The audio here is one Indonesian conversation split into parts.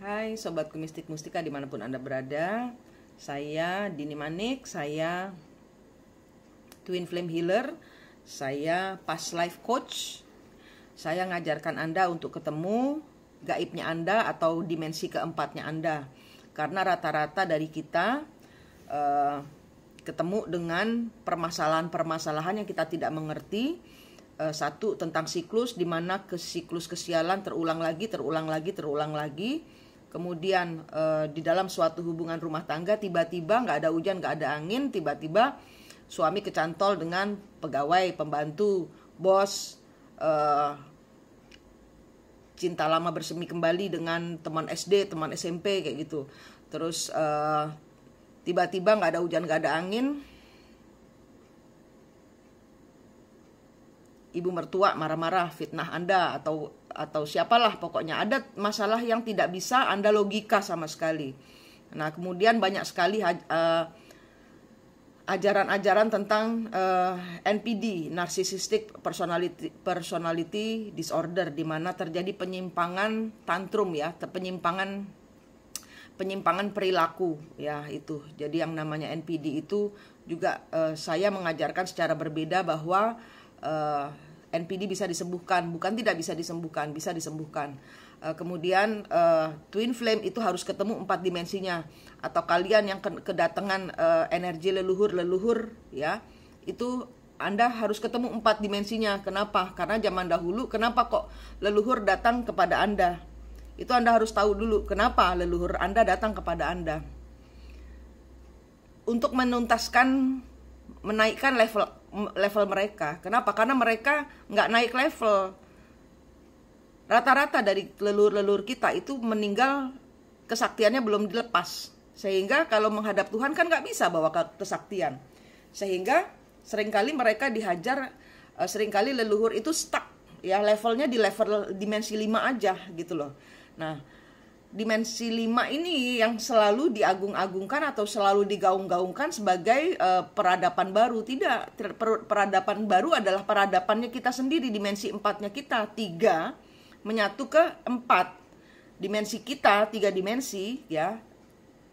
Hai Sobatku Mistik Mustika dimanapun Anda berada. Saya Dini Manik, saya Twin Flame Healer, saya Past Life Coach. Saya ngajarkan Anda untuk ketemu gaibnya Anda atau dimensi keempatnya Anda. Karena rata-rata dari kita ketemu dengan permasalahan-permasalahan yang kita tidak mengerti. Satu tentang siklus, di mana siklus kesialan terulang lagi. Kemudian di dalam suatu hubungan rumah tangga tiba-tiba nggak ada hujan, nggak ada angin, tiba-tiba suami kecantol dengan pegawai, pembantu, bos, cinta lama bersemi kembali dengan teman SD, teman SMP kayak gitu. Terus tiba-tiba nggak ada hujan, nggak ada angin, ibu mertua marah-marah, fitnah Anda atau siapalah, pokoknya ada masalah yang tidak bisa Anda logika sama sekali. Nah, kemudian banyak sekali ajaran-ajaran tentang NPD, Narcissistic Personality Disorder, di mana terjadi penyimpangan tantrum ya, penyimpangan perilaku ya itu. Jadi yang namanya NPD itu juga saya mengajarkan secara berbeda bahwa NPD bisa disembuhkan, bukan tidak bisa disembuhkan, bisa disembuhkan. Kemudian Twin Flame itu harus ketemu 4 dimensinya. Atau kalian yang kedatangan energi leluhur ya, itu Anda harus ketemu 4 dimensinya. Kenapa? Karena zaman dahulu, kenapa kok leluhur datang kepada Anda? Itu Anda harus tahu dulu, kenapa leluhur Anda datang kepada Anda. Untuk menuntaskan, menaikkan level mereka. Kenapa? Karena mereka nggak naik level. Rata-rata dari leluhur-leluhur kita itu meninggal, kesaktiannya belum dilepas. Sehingga kalau menghadap Tuhan kan nggak bisa bawa kesaktian. Sehingga seringkali mereka dihajar, seringkali leluhur itu stuck. Ya, levelnya di level dimensi 5 aja gitu loh. Nah, dimensi 5 ini yang selalu diagung-agungkan atau selalu digaung-gaungkan sebagai peradaban baru. Tidak, peradaban baru adalah peradabannya kita sendiri, dimensi 4-nya kita. 3 menyatu ke 4. Dimensi kita, 3 dimensi ya,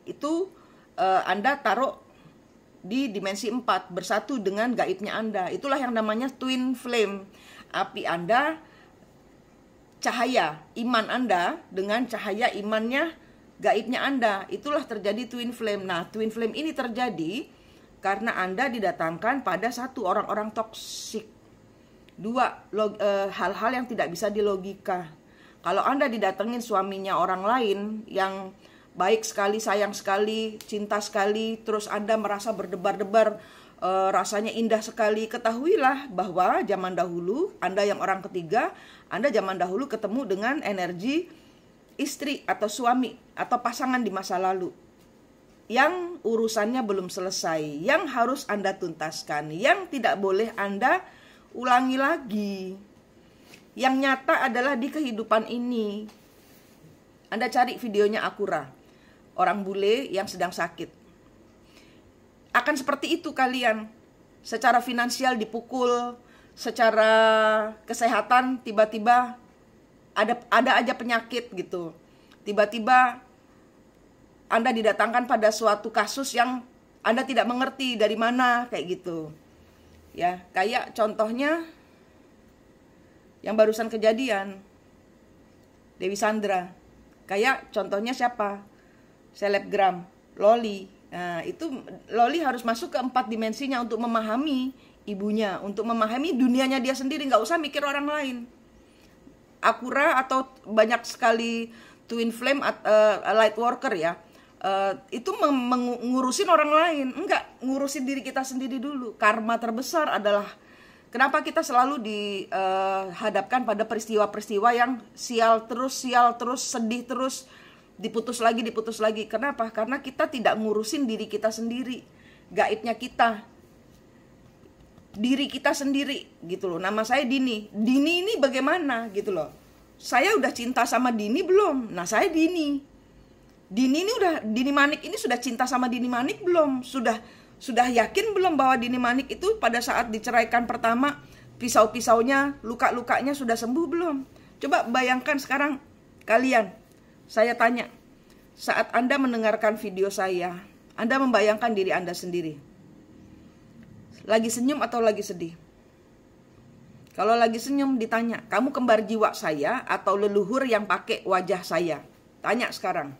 itu Anda taruh di dimensi 4, bersatu dengan gaibnya Anda. Itulah yang namanya Twin Flame. Api Anda, cahaya iman Anda dengan cahaya imannya gaibnya Anda, itulah terjadi Twin Flame. Nah, Twin Flame ini terjadi karena Anda didatangkan pada satu, orang-orang toksik. 2, hal-hal yang tidak bisa dilogika. Kalau Anda didatengin suaminya orang lain yang baik sekali, sayang sekali, cinta sekali, terus Anda merasa berdebar-debar, rasanya indah sekali, ketahuilah bahwa zaman dahulu Anda yang orang ketiga, Anda zaman dahulu ketemu dengan energi istri atau suami atau pasangan di masa lalu yang urusannya belum selesai, yang harus Anda tuntaskan, yang tidak boleh Anda ulangi lagi. Yang nyata adalah di kehidupan ini. Anda cari videonya Akura, orang bule yang sedang sakit. Akan seperti itu kalian, secara finansial dipukul, secara kesehatan tiba-tiba ada aja penyakit gitu. Tiba-tiba Anda didatangkan pada suatu kasus yang Anda tidak mengerti dari mana kayak gitu. Ya, kayak contohnya yang barusan kejadian Dewi Sandra. Kayak contohnya siapa? Selebgram Loli. Nah, itu Loli harus masuk ke 4 dimensinya untuk memahami ibunya, untuk memahami dunianya dia sendiri, nggak usah mikir orang lain. Akura atau banyak sekali Twin Flame light worker ya, itu mengurusin orang lain, enggak, ngurusin diri kita sendiri dulu. Karma terbesar adalah kenapa kita selalu dihadapkan pada peristiwa-peristiwa yang sial terus, sedih terus, diputus lagi. Kenapa? Karena kita tidak ngurusin diri kita sendiri, gaibnya kita, diri kita sendiri gitu loh. Nama saya Dini ini bagaimana gitu loh. Saya udah cinta sama Dini belum? Nah, saya Dini ini udah, Dini Manik ini sudah cinta sama Dini Manik belum? Sudah yakin belum bahwa Dini Manik itu pada saat diceraikan pertama, pisau-pisaunya, luka-lukanya sudah sembuh belum? Coba bayangkan sekarang kalian, saya tanya, saat Anda mendengarkan video saya, Anda membayangkan diri Anda sendiri. Lagi senyum atau lagi sedih? Kalau lagi senyum ditanya, kamu kembar jiwa saya atau leluhur yang pakai wajah saya? Tanya sekarang.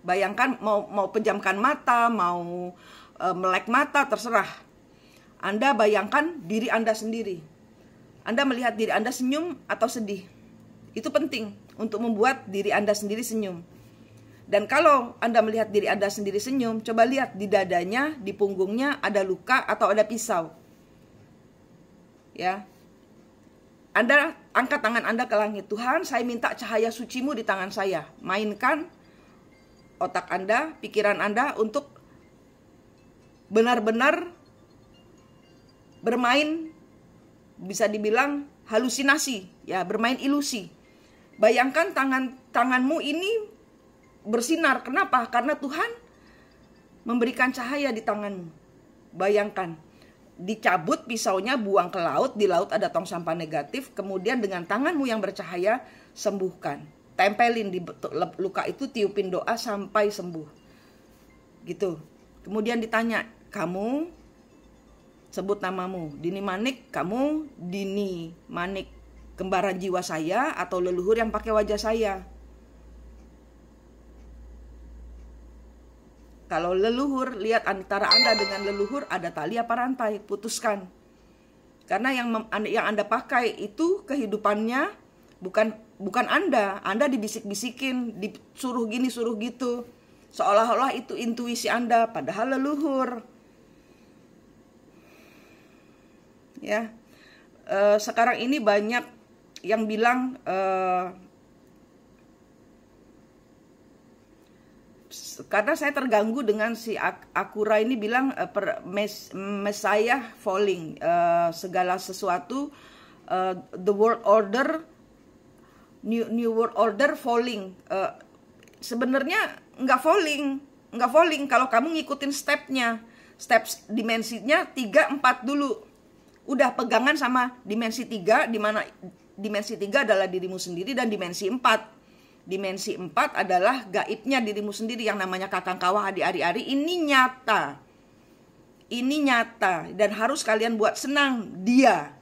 Bayangkan mau pejamkan mata, mau melek mata, terserah. Anda bayangkan diri Anda sendiri. Anda melihat diri Anda senyum atau sedih. Itu penting untuk membuat diri Anda sendiri senyum. Dan kalau Anda melihat diri Anda sendiri senyum, coba lihat di dadanya, di punggungnya ada luka atau ada pisau. Ya. Anda angkat tangan Anda ke langit. Tuhan, saya minta cahaya suci-Mu di tangan saya. Mainkan otak Anda, pikiran Anda untuk benar-benar bermain, bisa dibilang halusinasi, ya, bermain ilusi. Bayangkan tanganmu ini bersinar. Kenapa? Karena Tuhan memberikan cahaya di tanganmu. Bayangkan, dicabut pisaunya, buang ke laut, di laut ada tong sampah negatif, kemudian dengan tanganmu yang bercahaya, sembuhkan. Tempelin di luka itu, tiupin doa sampai sembuh. Gitu. Kemudian ditanya, kamu sebut namamu, Dini Manik, kamu Dini Manik, kembaran jiwa saya atau leluhur yang pakai wajah saya? Kalau leluhur, lihat antara Anda dengan leluhur ada tali apa rantai, putuskan. Karena yang Anda pakai itu kehidupannya bukan Anda. Anda dibisik-bisikin, disuruh gini, suruh gitu. Seolah-olah itu intuisi Anda, padahal leluhur. Ya, sekarang ini banyak yang bilang karena saya terganggu dengan si Akura ini bilang Messiah falling, segala sesuatu, the world order, new world order falling. Sebenarnya nggak falling kalau kamu ngikutin step dimensinya 3, 4 dulu. Udah pegangan sama dimensi 3, di mana dimensi 3 adalah dirimu sendiri, dan dimensi 4. Dimensi 4 adalah gaibnya dirimu sendiri yang namanya kakang kawah adi ari-ari. Ini nyata. Ini nyata dan harus kalian buat senang dia.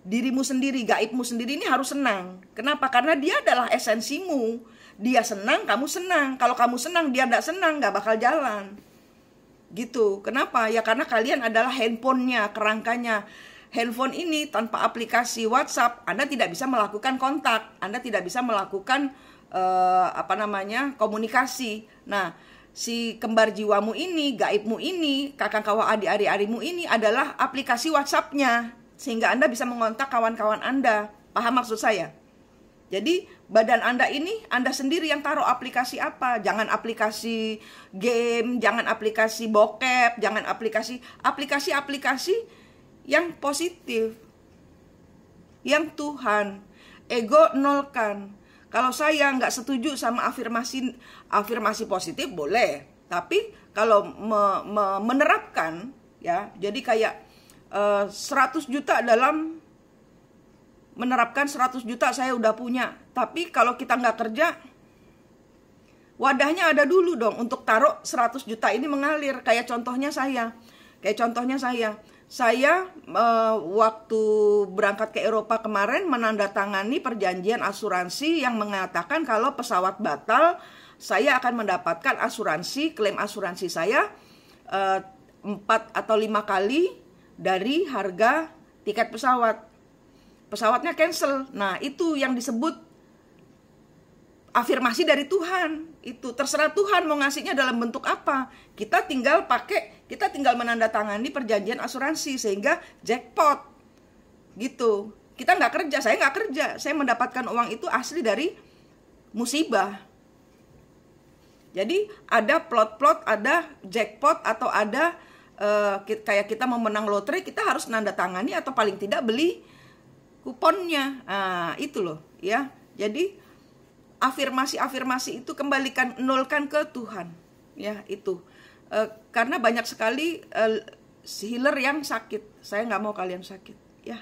Dirimu sendiri, gaibmu sendiri ini harus senang. Kenapa? Karena dia adalah esensimu. Dia senang, kamu senang. Kalau kamu senang, dia tidak senang, gak bakal jalan. Gitu. Kenapa? Ya karena kalian adalah handphonenya, kerangkanya. Handphone ini tanpa aplikasi WhatsApp, Anda tidak bisa melakukan kontak, Anda tidak bisa melakukan komunikasi. Nah, si kembar jiwamu ini, gaibmu ini, kakang kawah adi ari-arimu ini adalah aplikasi WhatsApp-nya, sehingga Anda bisa mengontak kawan-kawan Anda. Paham maksud saya? Jadi badan Anda ini Anda sendiri yang taruh aplikasi apa. Jangan aplikasi game, jangan aplikasi bokep, jangan aplikasi yang positif, yang Tuhan. Ego nolkan. Kalau saya nggak setuju sama afirmasi positif boleh, tapi kalau menerapkan, ya, jadi kayak 100 juta dalam menerapkan 100 juta saya udah punya, tapi kalau kita nggak kerja, wadahnya ada dulu dong untuk taruh 100 juta ini mengalir. Kayak contohnya saya. Saya waktu berangkat ke Eropa kemarin menandatangani perjanjian asuransi yang mengatakan kalau pesawat batal, saya akan mendapatkan asuransi, klaim asuransi saya 4 atau 5 kali dari harga tiket pesawat. Pesawatnya cancel. Nah, itu yang disebut afirmasi dari Tuhan. Itu terserah Tuhan mau ngasihnya dalam bentuk apa. Kita tinggal menandatangani perjanjian asuransi sehingga jackpot. Gitu. Kita nggak kerja, saya nggak kerja. Saya mendapatkan uang itu asli dari musibah. Jadi ada plot-plot, ada jackpot, atau ada kayak kita mau menang lotre, kita harus nandatangani atau paling tidak beli kuponnya. Itu loh, ya. Jadi afirmasi itu nolkan ke Tuhan, ya, itu. Karena banyak sekali healer yang sakit. Saya nggak mau kalian sakit, ya.